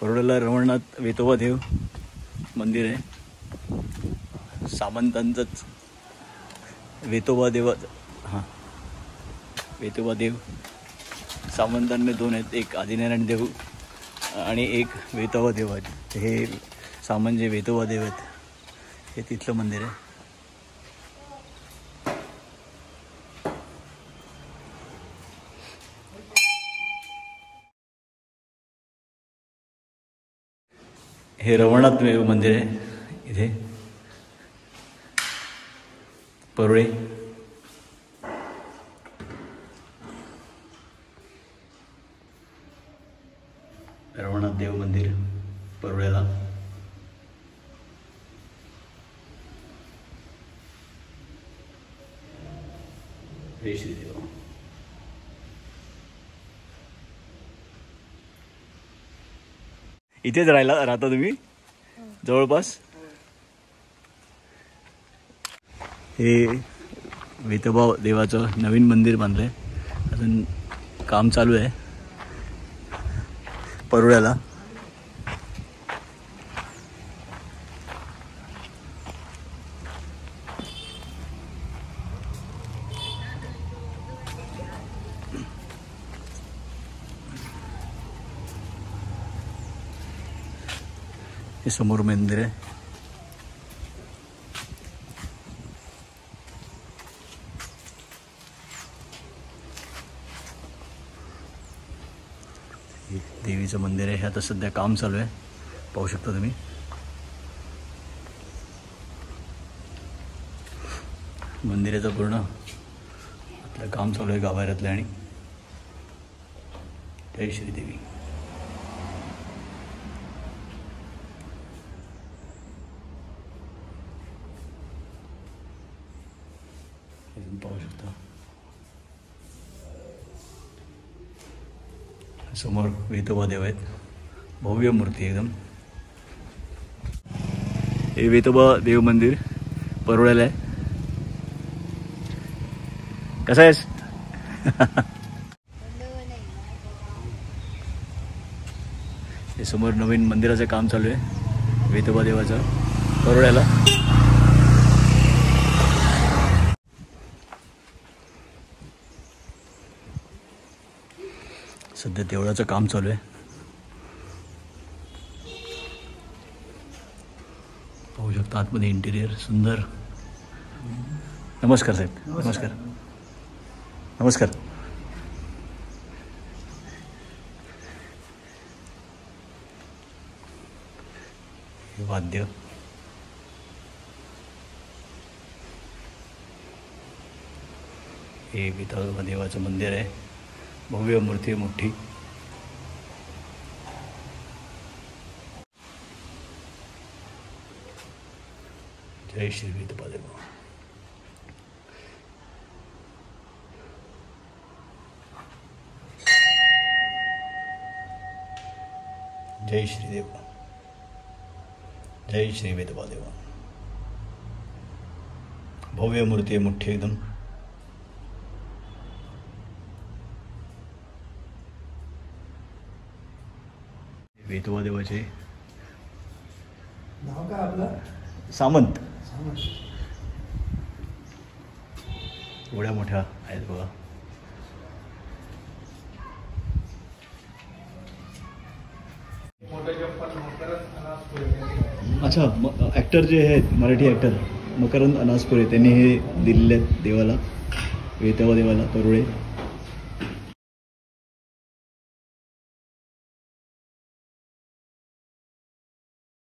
परोड्याला रवळनाथ वेतोबा देव मंदिर आहे. सामंतांचंच वेतोबा देव. हां, वेतोबा देव सामंतांनी दोन आहेत, एक आदिनारायण देव आणि एक वेतोबा देव आहेत. हे सामंत जे वेतोबा देव आहेत हे तिथलं मंदिर आहे. हे रवळनाथ मंदिर आहे इथे परोळे. रवळनाथ देव मंदिर परोळ्याला. जय श्रीदेव. इथेच राहता तुम्ही जवळपास? हे वेतोबा देवाचं नवीन मंदिर बांधलंय, अजून काम चालू आहे परोळ्याला. हे समोर मंदिर आहे. देवीचं मंदिर आहे. आता सध्या काम चालू आहे, पाहू शकता तुम्ही. मंदिराचं पूर्ण आपलं काम चालू आहे गाभाऱ्यातलं. आणि जय श्रीदेवी. पाहू शकता समोर वेतोबा देव आहेत, भव्य मूर्ती एकदम. हे वेतोबा देव मंदिर परोळ्याला आहे. कसं आहेस? हे समोर नवीन मंदिराचं काम चालू आहे वेतोबा देवाचं परोळ्याला. सध्या देवळाचं काम चालू आहे, पाहू शकता आतमध्ये इंटिरियर सुंदर. नमस्कार साहेब. नमस्कार. नमस्कार. वाद्य हे विठोबा देवाचं मंदिर आहे, भव्य मूर्ती मोठी. जय श्री विठोबा देव. जय श्रीदेव. जय श्री विठोबा देव. भव्य मूर्ती मोठी एकदम. वेतोबा देवाचे नाव काय आपलं? सामंत. एवढ्या मोठ्या आहेत बघा. अच्छा, ॲक्टर जे आहेत मराठी ॲक्टर मकरंद अनासपुरे त्यांनी हे दिलेले आहेत देवाला, वेतोबा देवाला परोळे.